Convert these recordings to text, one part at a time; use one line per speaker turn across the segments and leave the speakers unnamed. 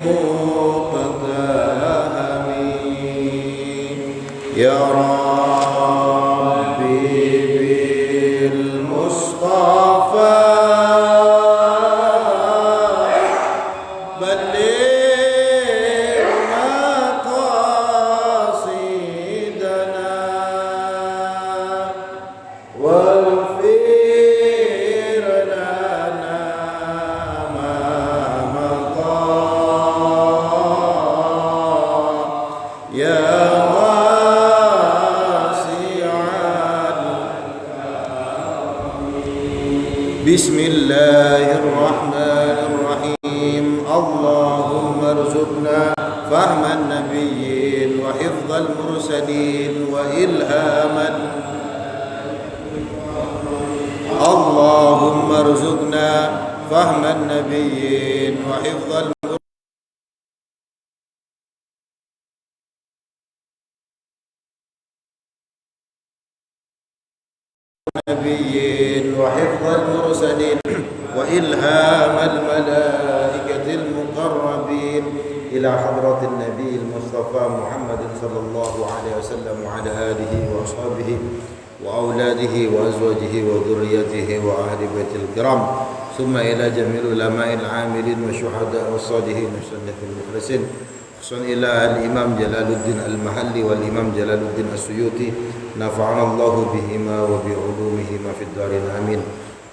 مقتهمين يا ربي بالمصطفى بلغ مقاصدنا واغفر لنا ما مضى يا واسع بسم الله الرحمن الرحيم اللهم ارزقنا فهم النبيين وحفظ المرسلين وإلهاما اللهم ارزقنا فهم النبيين وحفظ النبيين وحفظ المرسلين وإلهام الملائكة المقربين إلى حضرة النبي المصطفى محمد صلى الله عليه وسلم وعلى آله وأصحابه وأولاده وأزواجه وذريته وأهل بيت الكرام ثم إلى جميع العلماء العاملين والشهداء والصالحين والصالحين المخلصين خصوصا إلى الإمام جلال الدين المحلي والإمام جلال الدين السيوطي نفعنا الله بهما وبعلومهما في الدارين آمين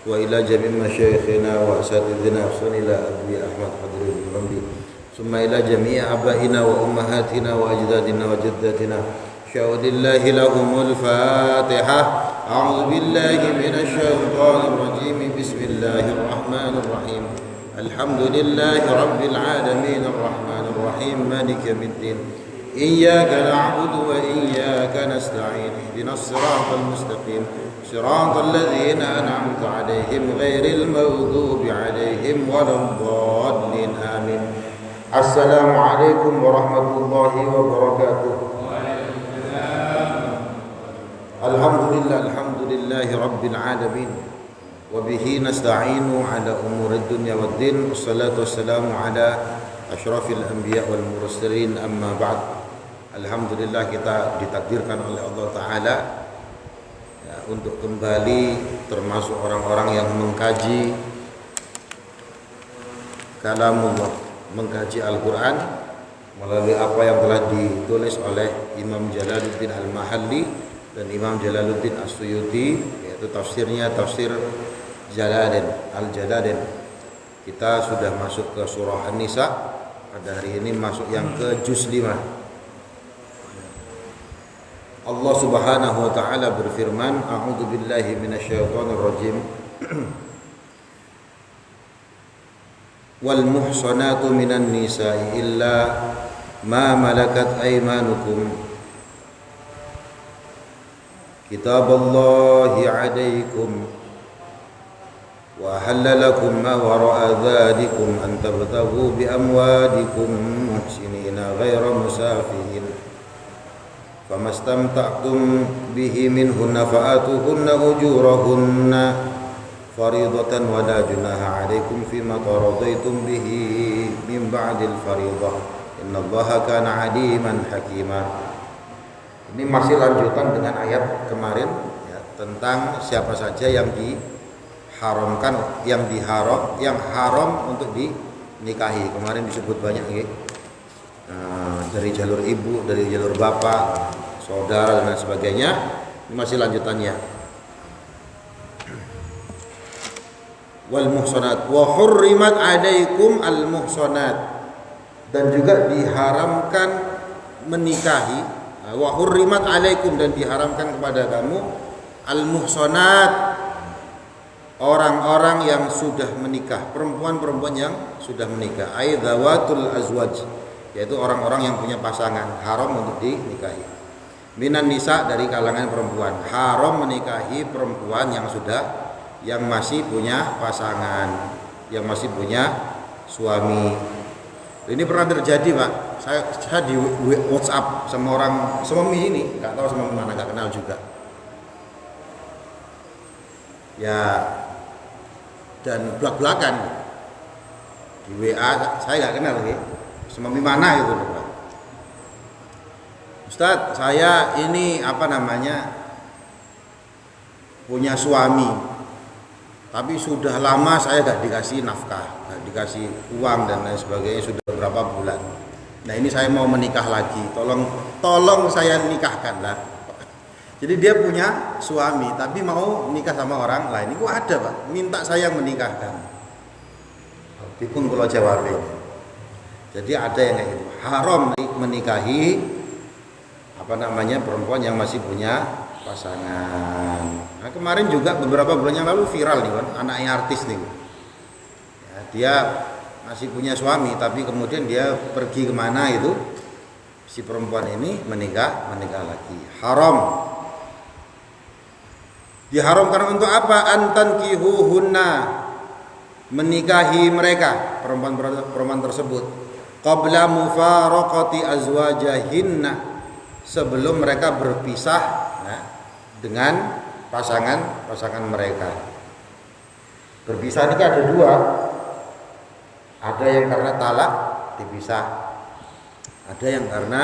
وإلى جميع مشايخنا وأساتذتنا خصوصا إلى أبي أحمد حضري الرملي ثم إلى جميع آبائنا وأمهاتنا وأجدادنا وجداتنا شهد الله لهم الفاتحة أعوذ بالله من الشيطان الرجيم بسم الله الرحمن الرحيم الحمد لله رب العالمين الرحمن الرحيم مالك يوم الدين إياك نعبد وإياك نستعين اهدنا الصراط المستقيم صراط الذين أنعمت عليهم غير المغضوب عليهم ولا الضالين آمين السلام عليكم ورحمة الله وبركاته Alhamdulillah Rabbil Alamin wa bihi nasta'inu ala umuri dunya wad din wassalatu wassalamu ala asyrafil anbiya wal mursalin amma ba'd. Alhamdulillah kita ditakdirkan oleh Allah Ta'ala ya, untuk kembali termasuk orang-orang yang mengkaji kalamullah, mengkaji Al-Quran melalui apa yang telah ditulis oleh Imam Jalaluddin Al-Mahalli dan Imam Jalaluddin As-Suyuti, yaitu tafsirnya tafsir Al-Jalalain. Kita sudah masuk ke surah An-Nisa. Pada hari ini masuk yang ke juz 5. Allah Subhanahu wa taala berfirman, A'udzu billahi minasyaitonir rajim. Wal muhsanatu minan nisa'i illa ma malakat aymanukum Kitaballahi alaikum wa halalakum ma wara'a dhalikum an tabtaghu bi amwalikum muhsinina ghaira musafihin famastamta'tum bihi minhunna fa'atuhunna ujurahunna faridatan wa la junaha alaikum fima taradaitum bihi min ba'dil faridah innallaha kana aliman hakima. Ini masih lanjutan dengan ayat kemarin ya, tentang siapa saja yang diharamkan, yang haram untuk dinikahi. Kemarin disebut banyak ya. Dari jalur ibu, dari jalur bapak, saudara dan lain sebagainya. Ini masih lanjutannya. Wal muhsanat wa hurrimat alaikum al muhsanat, dan juga diharamkan menikahi. Wa hurrimat alaikum, dan diharamkan kepada kamu al-muhsanat, orang-orang yang sudah menikah, perempuan-perempuan yang sudah menikah, ay dzawatul azwaj, yaitu orang-orang yang punya pasangan, haram untuk dinikahi. Minan nisa, dari kalangan perempuan, haram menikahi perempuan yang masih punya pasangan, yang masih punya suami. Ini pernah terjadi, Pak. Saya di WhatsApp sama orang Semomi ini, nggak tahu sama mana, nggak kenal juga. Ya, dan belak-belakan di WA, saya nggak kenal ya. Semami mana itu Pak? Ustadz, saya ini punya suami, tapi sudah lama saya gak dikasih nafkah, gak dikasih uang dan lain sebagainya, sudah berapa bulan. Nah ini saya mau menikah lagi, tolong saya nikahkan lah. Jadi dia punya suami tapi mau nikah sama orang lain. Itu ada Pak, minta saya menikahkan. Bingung kalau jawabnya. Jadi ada yang kayak gitu, haram menikahi perempuan yang masih punya pasangan. Nah, kemarin juga beberapa bulan yang lalu viral nih kan, anaknya artis nih. Ya, dia masih punya suami tapi kemudian dia pergi kemana itu, si perempuan ini menikah lagi. Haram. Diharamkan untuk apa? Antan kihuhunna, menikahi mereka perempuan tersebut qabla mufaraqati azwajahinna, sebelum mereka berpisah dengan pasangan mereka. Berpisah ini ada dua, ada yang karena talak dipisah, ada yang karena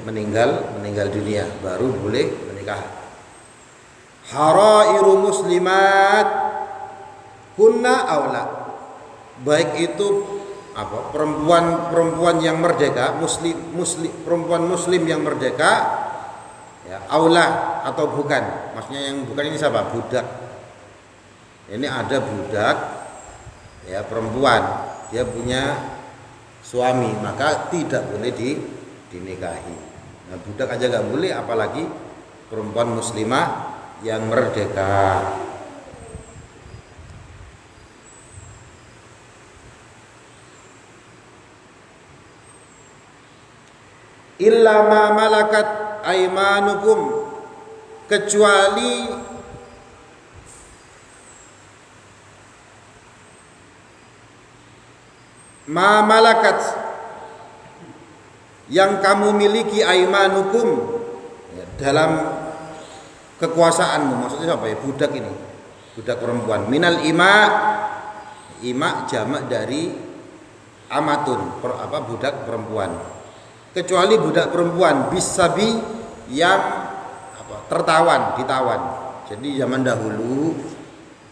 meninggal dunia baru boleh menikah. Harairu muslimat kunna aula, baik itu perempuan yang merdeka, perempuan muslim yang merdeka, ya, aula atau bukan. Maksudnya yang bukan ini siapa? Budak. Ini ada budak, ya, perempuan, dia punya suami, maka tidak boleh dinikahi. Nah, budak aja nggak boleh, apalagi perempuan muslimah yang merdeka. Illa ma malakat aimanukum, kecuali ma malakat, yang kamu miliki, aimanukum, ya, dalam kekuasaanmu. Maksudnya apa ya? Budak ini, budak perempuan. Minal ima jamak dari amatun, budak perempuan. Kecuali budak perempuan bisabi, yang ditawan. Jadi zaman dahulu,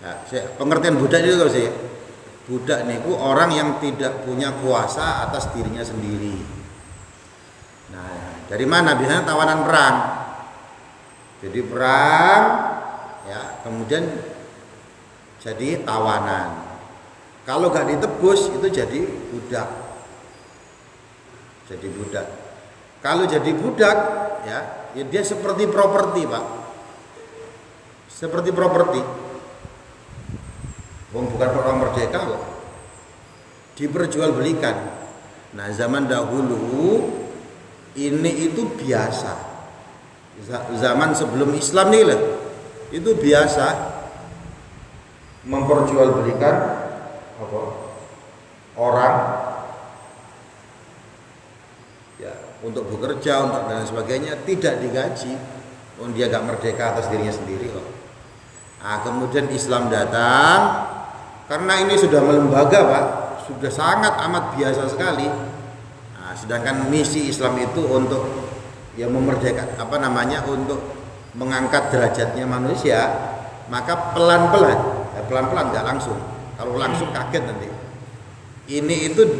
nah, pengertian budak itu sih, budak niku orang yang tidak punya kuasa atas dirinya sendiri. Nah, dari mana? Biasanya tawanan perang. Jadi perang, ya, kemudian jadi tawanan. Kalau gak ditebus itu jadi budak. Kalau jadi budak, ya dia seperti properti Pak, seperti properti. Bukan orang merdeka kok, diperjualbelikan. Nah zaman dahulu ini itu biasa, zaman sebelum Islam nih lah, itu biasa memperjualbelikan orang, untuk bekerja, untuk dan sebagainya, tidak digaji. Dia gak merdeka atas dirinya sendiri kok. Nah, kemudian Islam datang, karena ini sudah melembaga Pak, sudah sangat amat biasa sekali. Nah, sedangkan misi Islam itu untuk memerdekakan, untuk mengangkat derajatnya manusia, maka pelan-pelan gak langsung. Kalau langsung kaget nanti. Ini itu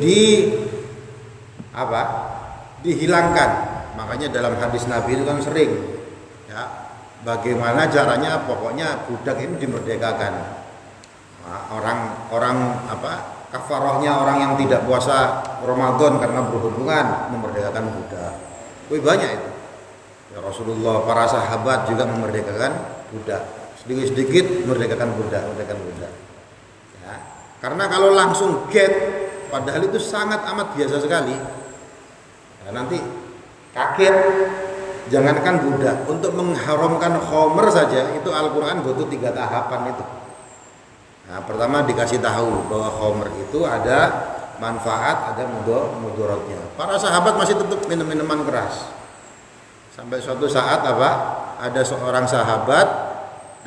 dihilangkan. Makanya dalam hadis Nabi itu kan sering, ya, bagaimana caranya, pokoknya budak ini dimerdekakan. Nah, orang kafarahnya orang yang tidak puasa Ramadan karena berhubungan, memerdekakan budak. Banyak itu. Ya, Rasulullah, para sahabat juga memerdekakan budak. Sedikit-sedikit memerdekakan budak. Ya. Karena kalau langsung padahal itu sangat amat biasa sekali. Nah, nanti kaget, jangankan budak, untuk mengharamkan khamr saja itu Al-Quran butuh 3 tahapan itu. Nah, pertama dikasih tahu bahwa khamr itu ada manfaat, ada mudaratnya. Para sahabat masih tetap minum-minuman keras. Sampai suatu saat ada seorang sahabat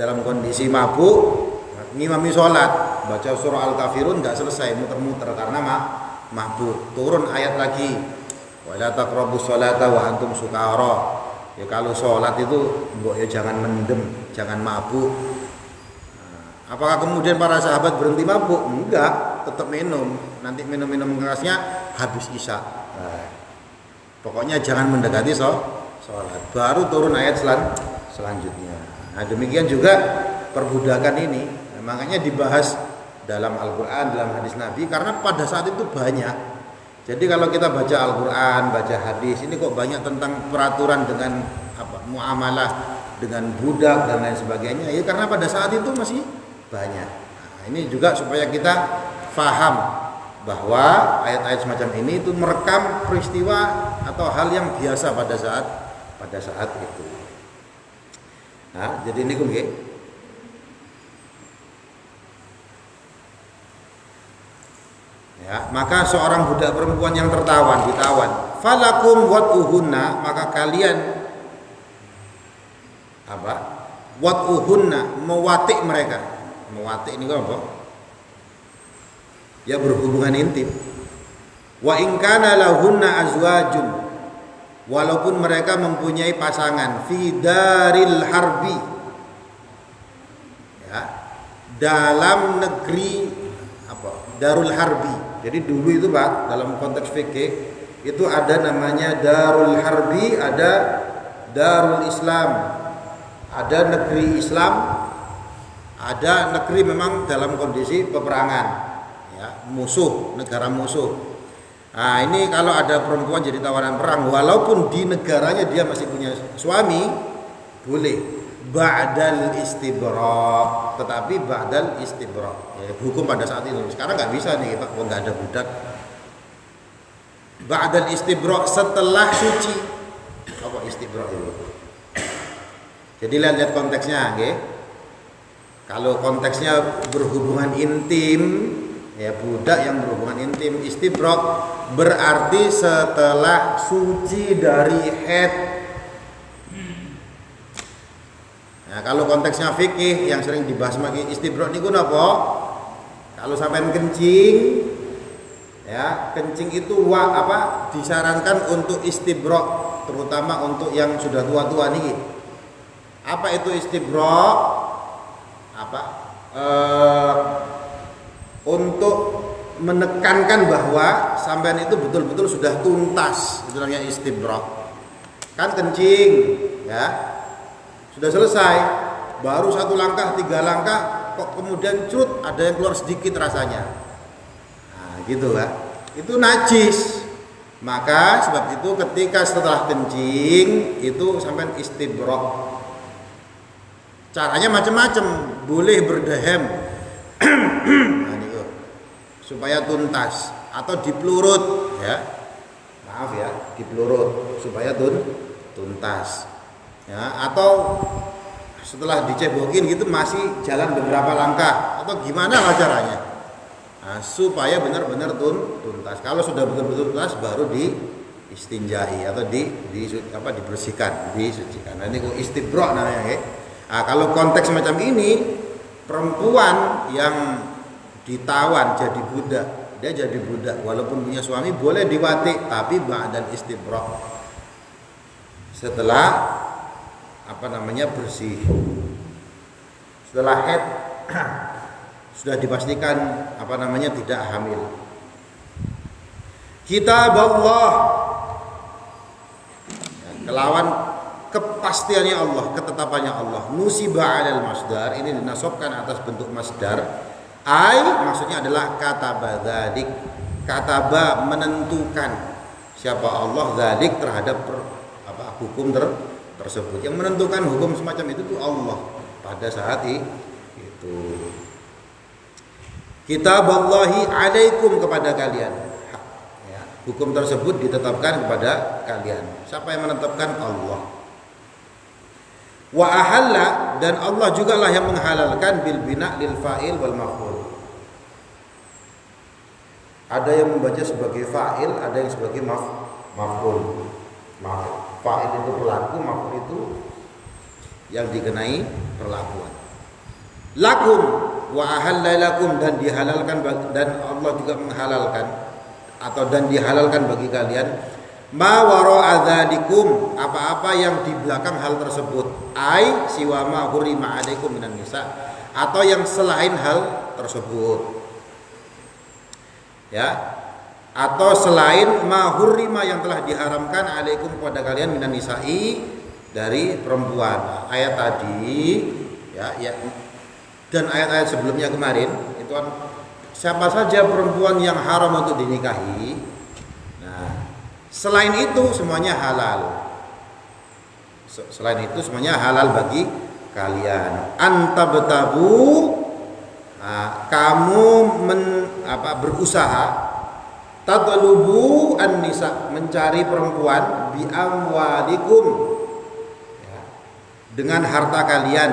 dalam kondisi mabuk, ngimami sholat, baca surah Al-Kafirun nggak selesai, muter-muter karena mabuk. Turun ayat lagi, wala taqrabus sholata wa antum sukara. Ya kalau sholat itu mbok ya jangan mendem, jangan mabuk. Apakah kemudian para sahabat berhenti mabuk? Enggak, tetap minum. Nanti minum-minum kerasnya habis isya. Pokoknya jangan mendekati sholat. Baru turun ayat selanjutnya. Nah, demikian juga perbudakan ini. Makanya dibahas dalam Al-Quran, dalam hadis Nabi, karena pada saat itu banyak. Jadi kalau kita baca Al-Quran, baca hadis, ini kok banyak tentang peraturan dengan muamalah dengan budak dan lain sebagainya. Ya karena pada saat itu masih banyak. Nah, ini juga supaya kita faham bahwa ayat-ayat semacam ini itu merekam peristiwa atau hal yang biasa pada saat itu. Nah, jadi ini nggih. Ya, maka seorang budak perempuan yang ditawan, falakum wat'uhunna, maka kalian wat'uhunna, mewatik mereka. Mewatik ini apa? Ya berhubungan intim. Wa in kana lahunna azwajun, walaupun mereka mempunyai pasangan, fi daril harbi, ya, dalam negeri darul harbi. Jadi dulu itu Pak, dalam konteks fikih itu ada namanya darul harbi, ada darul Islam, ada negeri Islam, ada negeri memang dalam kondisi peperangan, ya, musuh, negara musuh. Nah ini kalau ada perempuan jadi tawanan perang, walaupun di negaranya dia masih punya suami, boleh ba'dal istibra', tetapi ba'dal istibra', ya, hukum pada saat itu. Sekarang nggak bisa nih Pak, nggak ada budak. Ba'dal istibra', setelah suci. Apa istibra' itu? Jadi lihat konteksnya, okay? Kalau konteksnya berhubungan intim, ya budak yang berhubungan intim, istibra' berarti setelah suci dari haid. Nah, kalau konteksnya fikih yang sering dibahas lagi istibra' niku napa? Kalau sampai kencing, ya kencing itu disarankan untuk istibra', terutama untuk yang sudah tua-tua niki. Apa itu istibra'? Untuk menekankan bahwa sampean itu betul-betul sudah tuntas, itu namanya istibra'. Kan kencing, ya. Sudah selesai, baru 1 langkah, 3 langkah, kok kemudian curut ada yang keluar sedikit rasanya. Nah, gitu kan. Itu najis. Maka sebab itu ketika setelah kencing itu sampai istibra'. Caranya macam-macam, boleh berdehem. Nah, itu supaya tuntas atau dipelurut, ya. Maaf ya, dipelurut supaya tuntas. Ya, atau setelah dicebokin gitu masih jalan beberapa langkah atau gimana lah caranya, nah, supaya benar-benar tuntas. Kalau sudah betul-betul tuntas baru diistinjai atau dibersihkan, disucikan. Nah, ini istibra' namanya, ya. Nah, kalau konteks macam ini, perempuan yang ditawan jadi budak, dia jadi budak walaupun punya suami boleh diwatik, tapi ba'dal istibra', setelah bersih, setelah haid sudah dipastikan tidak hamil. Kitab Allah, kelawan kepastiannya Allah, ketetapannya Allah. Nusiba 'alal masdar, ini dinasabkan atas bentuk masdar. Maksudnya adalah kataba dzalik. Kataba menentukan siapa Allah dzalik terhadap hukum tersebut. Yang menentukan hukum semacam itu tuh Allah pada saat itu. Kitaballahi 'alaikum, kepada kalian. Ya, hukum tersebut ditetapkan kepada kalian. Siapa yang menetapkan? Allah. Wa ahalla, dan Allah juga lah yang menghalalkan bil bina lil fa'il wal maf'ul. Ada yang membaca sebagai fa'il, ada yang sebagai maf'ul. Fa'il itu pelaku, maf'ul itu yang dikenai perlakuan. Lakum wa ahalla lakum, dan dihalalkan, dan Allah juga menghalalkan atau dan dihalalkan bagi kalian ma wara'a dzalikum, apa-apa yang di belakang hal tersebut, ai siwa ma hurima alaikum minan nisa, atau yang selain hal tersebut. Ya. Atau selain ma hurima yang telah diharamkan alaikum kepada kalian minan nisa'i dari perempuan. Nah, ayat tadi ya dan ayat-ayat sebelumnya kemarin itu kan siapa saja perempuan yang haram untuk dinikahi. Nah, selain itu semuanya halal. Selain itu semuanya halal bagi kalian. Antabtabu, nah, kamu berusaha, tatlubu an-nisa, mencari perempuan, bi amwalikum, ya, dengan harta kalian.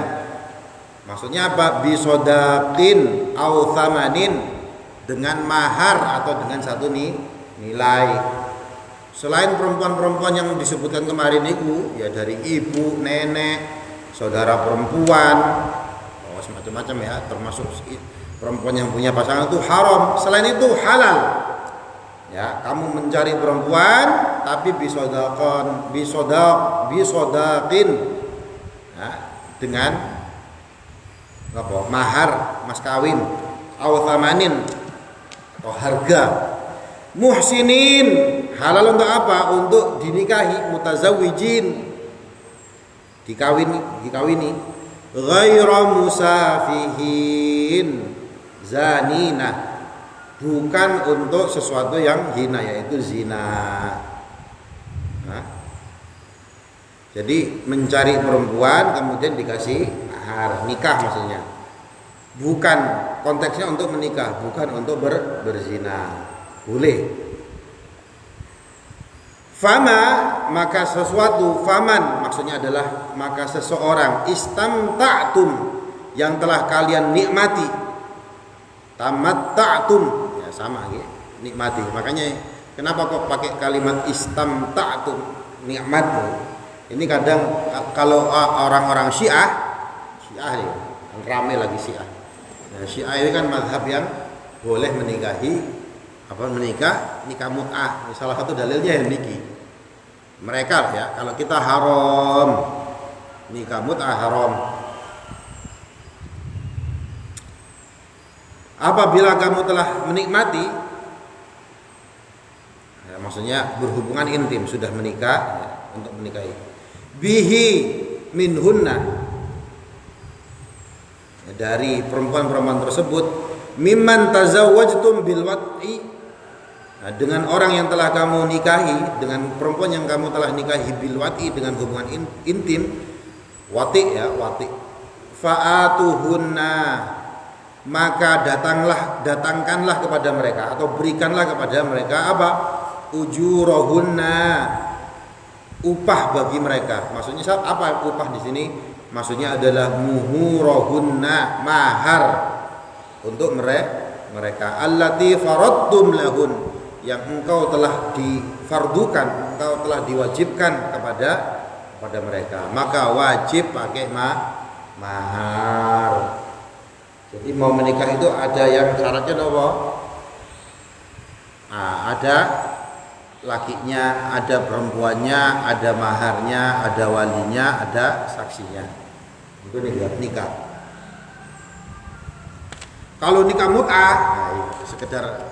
Maksudnya apa? Bi sodaqin au thamanin, dengan mahar atau dengan satu nilai. Selain perempuan-perempuan yang disebutkan kemarin itu, ya dari ibu, nenek, saudara perempuan, semacam-macam ya, termasuk perempuan yang punya pasangan itu haram. Selain itu halal. Ya, kamu mencari perempuan tapi bisodaqin, ya, dengan apa? Mahar, mas kawin, au thamanin, atau harga. Muhsinin, halal untuk apa? Untuk dinikahi, mutazawwijin, dikawini. Ghaira musafihin, zanina, bukan untuk sesuatu yang hina, yaitu zina. Nah, jadi mencari perempuan kemudian dikasih mahar, nikah maksudnya. Bukan konteksnya untuk menikah, bukan untuk berzina. Boleh. Fama, maka sesuatu, faman maksudnya adalah maka seseorang, istamta'tum, yang telah kalian nikmati. Tamatta'tum, ya sama gitu, nikmati. Makanya kenapa kok pakai kalimat istamta'tum, nikmat. Ini kadang kalau orang-orang Syiah nih, ramai lagi Syiah. Nah, Syiah ini kan mazhab yang boleh menikah nikah mut'ah. Salah satu dalilnya yang niki. Mereka ya, kalau kita haram, nikah mut'ah haram. Apabila kamu telah menikmati, ya, maksudnya berhubungan intim, sudah menikah, ya, untuk menikahi, bihi minhunna, ya, dari perempuan-perempuan tersebut, mimman tazawwajtum bil wat'i, nah, dengan orang yang telah kamu nikahi, dengan perempuan yang kamu telah nikahi bil wat'i, dengan hubungan intim, wati ya, wati, fa'atuhunna, maka datangkanlah kepada mereka atau berikanlah kepada mereka apa? Ujurahunna, upah bagi mereka. Maksudnya apa upah di sini? Maksudnya adalah muhurahunna, mahar untuk mereka. Allati faradtum lahun, yang engkau telah difardukan, engkau telah diwajibkan kepada mereka. Maka wajib pakai mahar. Jadi mau menikah itu ada yang syaratnya apa? Nah, ada lakinya, ada perempuannya, ada maharnya, ada walinya, ada saksinya. Itu nikah. Kalau nikah mut'ah, nah,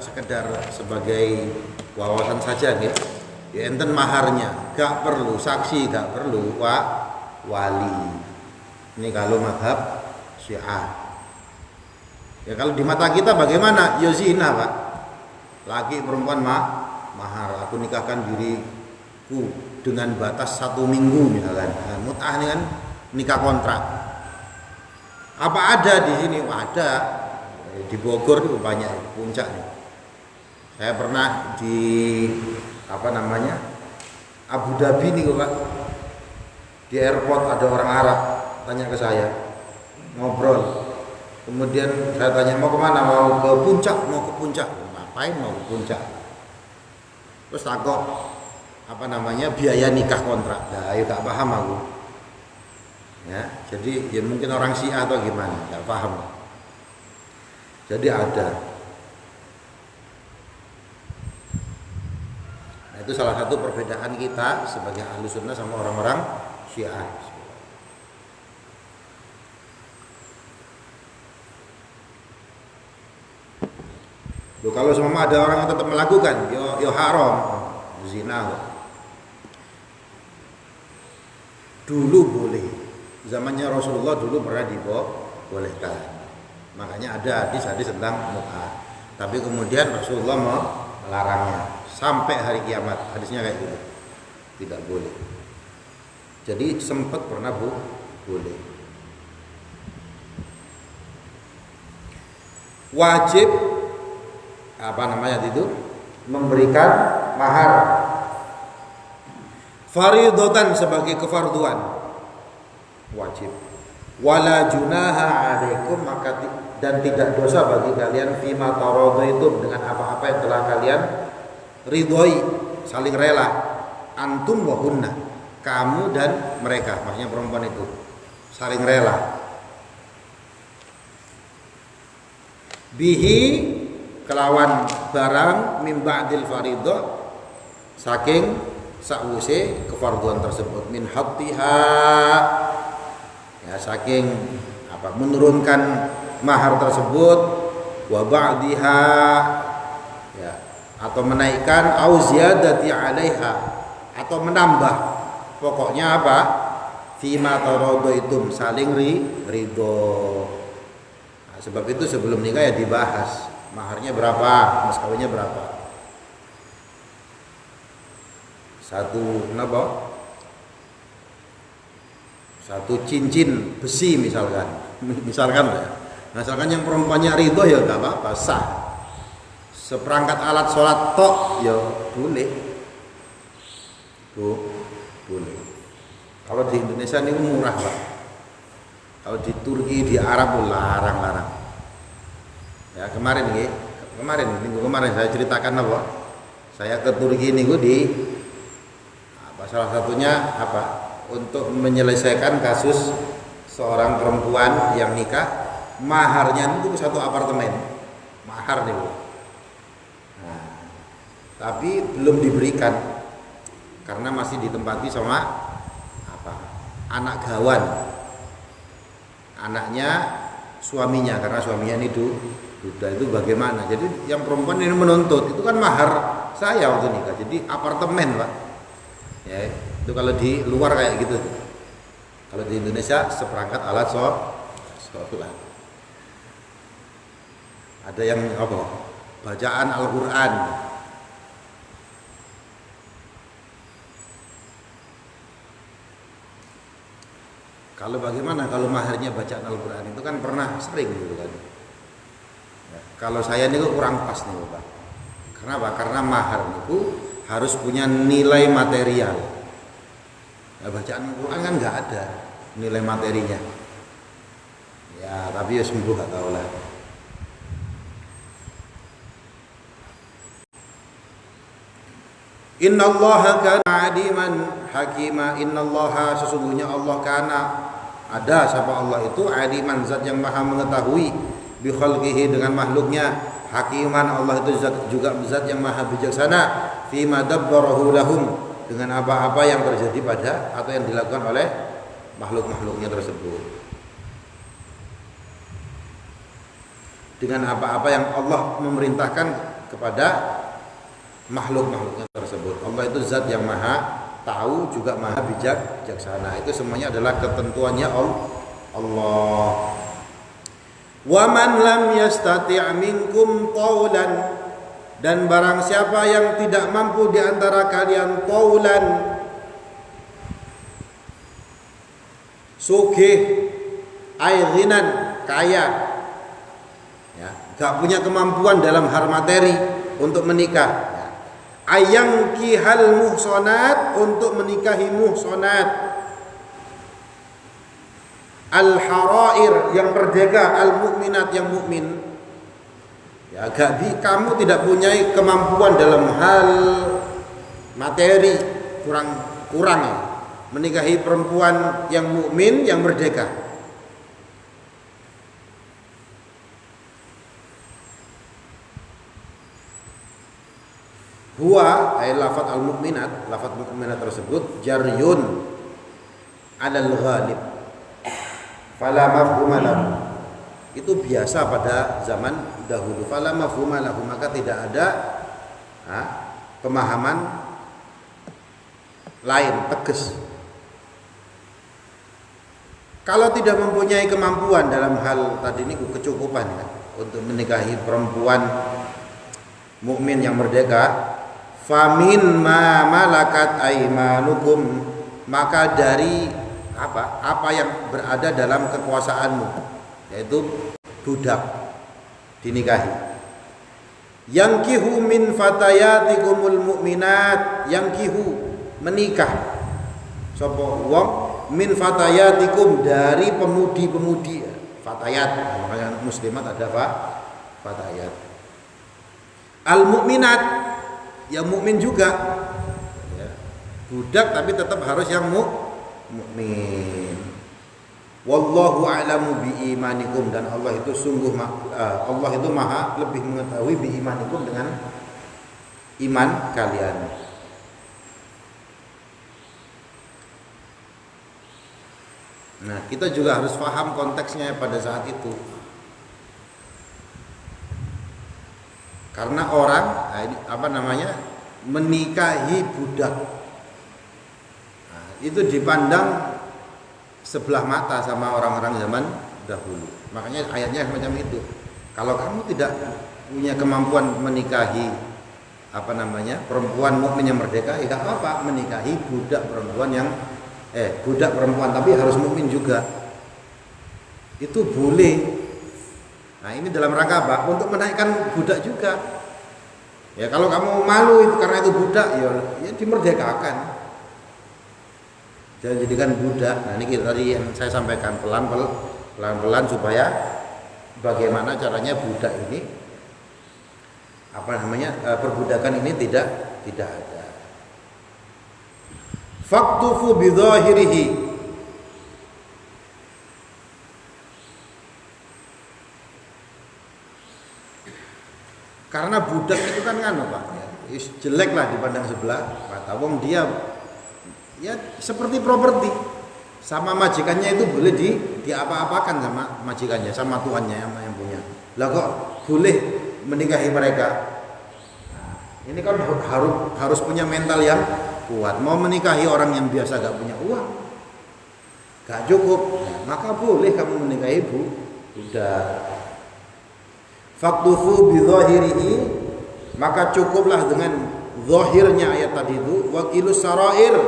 sekedar sebagai wawasan saja nih. Ya, enten maharnya, gak perlu saksi, gak perlu wali. Ini kalau mazhab Syiah. Ya kalau di mata kita bagaimana? Ya zina, Pak. Laki perempuan mahar. Aku nikahkan diriku dengan batas 1 minggu misalkan. Nah, mut'ah ini kan nikah kontrak. Apa ada di sini? Ada. Di Bogor itu banyak, puncak nih. Saya pernah di Abu Dhabi nih, Pak. Di airport ada orang Arab tanya ke saya, ngobrol. Kemudian saya tanya mau kemana? Mau ke puncak. Ngapain mau ke puncak? Terus takut biaya nikah kontrak. Nah, ya gak paham aku. Ya, jadi ya mungkin orang Syiah atau gimana, gak paham. Jadi ada. Itu salah satu perbedaan kita sebagai ahlu sunnah sama orang-orang Syiah. Loh, kalau semua ada orang yang tetap melakukan, yo haram, zina. Dulu boleh, zamannya Rasulullah dulu pernah dibolehkan. Makanya ada hadis-hadis tentang mut'ah. Tapi kemudian Rasulullah melarangnya sampai hari kiamat. Hadisnya kayak gitu, tidak boleh. Jadi sempat pernah boleh. Wajib memberikan mahar faridatan sebagai kefarduan, wajib. Wala junaha alaikum, dan tidak dosa bagi kalian fima taradaitum, dengan apa-apa yang telah kalian ridhoi, saling rela, antum wa hunna, kamu dan mereka, maksudnya perempuan itu saling rela, bihi kelawan barang min ba'dil faridah, saking sakwise kefarduan tersebut, min hattiha, ya saking menurunkan mahar tersebut, wa ba'diha, ya, atau menaikkan, au ziyadati 'alaiha, atau menambah, pokoknya fima taradaitum, saling ridho. Nah, sebab itu sebelum nikah ya dibahas maharnya berapa, mas kawinnya berapa. Satu cincin besi misalkan ya. Misalkan yang perempuannya ridho ya gak apa-apa, sah. Seperangkat alat sholat tok ya boleh. Boleh. Kalau di Indonesia ini murah, Pak. Kalau di Turki, di Arab larang-larang. Ya minggu kemarin saya ceritakan saya ke Turki niku salah satunya untuk menyelesaikan kasus seorang perempuan yang nikah, maharnya itu satu apartemen, mahar nih. Nah, tapi belum diberikan karena masih ditempati sama anak gawan, anaknya suaminya, karena suaminya ini duda. Itu bagaimana? Jadi yang perempuan ini menuntut, itu kan mahar saya waktu nikah, jadi apartemen, Pak. Ya, itu kalau di luar kayak gitu. Kalau di Indonesia seperangkat alat sholat. Ada yang bacaan Al-Qur'an. Kalau bagaimana kalau maharnya bacaan Al-Qur'an, itu kan pernah sering gitu kan. Ya, kalau saya ini kurang pas nih, Pak. Kenapa? Karena mahar itu harus punya nilai material. Ya, bacaan Al-Quran kan nggak ada nilai materinya. Ya, tapi ya sembuh gak tahu lah. Innallaha kana aliman hakima. Innallaha, sesungguhnya Allah, kana, ada siapa Allah itu, aliman, zat yang maha mengetahui, bi khalqihi, dengan makhluknya, hakiman, Allah itu juga zat yang maha bijaksana, fi ma dabbarahu lahum, dengan apa-apa yang terjadi pada atau yang dilakukan oleh makhluk-makhluknya tersebut. Dengan apa-apa yang Allah memerintahkan kepada makhluk-makhluknya tersebut. Allah itu zat yang maha tahu, juga maha bijaksana. Itu semuanya adalah ketentuannya Allah. Wa man lam yastati' minkum qawlan, dan barang siapa yang tidak mampu di antara kalian qawlan, sugih, ghinan, kaya, ya, gak punya kemampuan dalam hal materi untuk menikah, ya. Ayankihal muhsonat, untuk menikahi muhsonat, al-harair, yang merdeka, al-mukminat, yang mukmin. Ya, kamu tidak punya kemampuan dalam hal materi, kurang ya, menikahi perempuan yang mukmin, yang merdeka. Huwa ay lafaz al-mu'minat, lafaz mu'minat tersebut jaryun 'alal ghalib. Fala mafhuma lahu. Itu biasa pada zaman dahulu. Fala mafhuma lahu, maka tidak ada pemahaman lain tegas. Kalau tidak mempunyai kemampuan dalam hal tadi ini kecukupan ya, untuk menikahi perempuan mukmin yang merdeka, famin ma malakat aimanukum, maka dari apa yang berada dalam kekuasaanmu, yaitu budak dinikahi. Yankihu min fatayatikumul mu'minat, yankihu menikah sapa wong min fatayatikum dari pemudi-pemudi, fatayat makanya muslimat ada fatayat. Al mukminat yang mukmin juga ya, budak tapi tetap harus yang mukmin. Wallahu a'lamu bi imanikum, dan Allah itu sungguh Allah itu maha lebih mengetahui bi imanikum dengan iman kalian. Nah, kita juga harus paham konteksnya pada saat itu. Karena orang menikahi budak, nah, itu dipandang sebelah mata sama orang-orang zaman dahulu. Makanya ayatnya macam itu. Kalau kamu tidak punya kemampuan menikahi perempuan mukmin yang merdeka, ya tidak apa-apa menikahi budak perempuan tapi harus mukmin juga. Itu boleh. Nah, ini dalam rangka apa? Untuk menaikkan budak juga. Ya kalau kamu malu itu karena itu budak, ya dimerdekakan. Jangan jadikan budak. Nah, ini tadi yang saya sampaikan pelan-pelan supaya bagaimana caranya budak ini perbudakan ini tidak ada. Faktufu bidhahirihi, karena budak itu kan Pak ya, jelek lah dipandang sebelah mata. Wong dia ya seperti properti, sama majikannya itu boleh diapa-apakan sama majikannya, sama tuannya yang punya. Lah kok boleh menikahi mereka? Nah, ini kan harus punya mental yang kuat. Mau menikahi orang yang biasa gak punya uang, gak cukup, maka boleh kamu menikahi budak. Faktufu bidhahirihi, maka cukuplah dengan zahirnya ayat tadi itu. Wakilus sarair,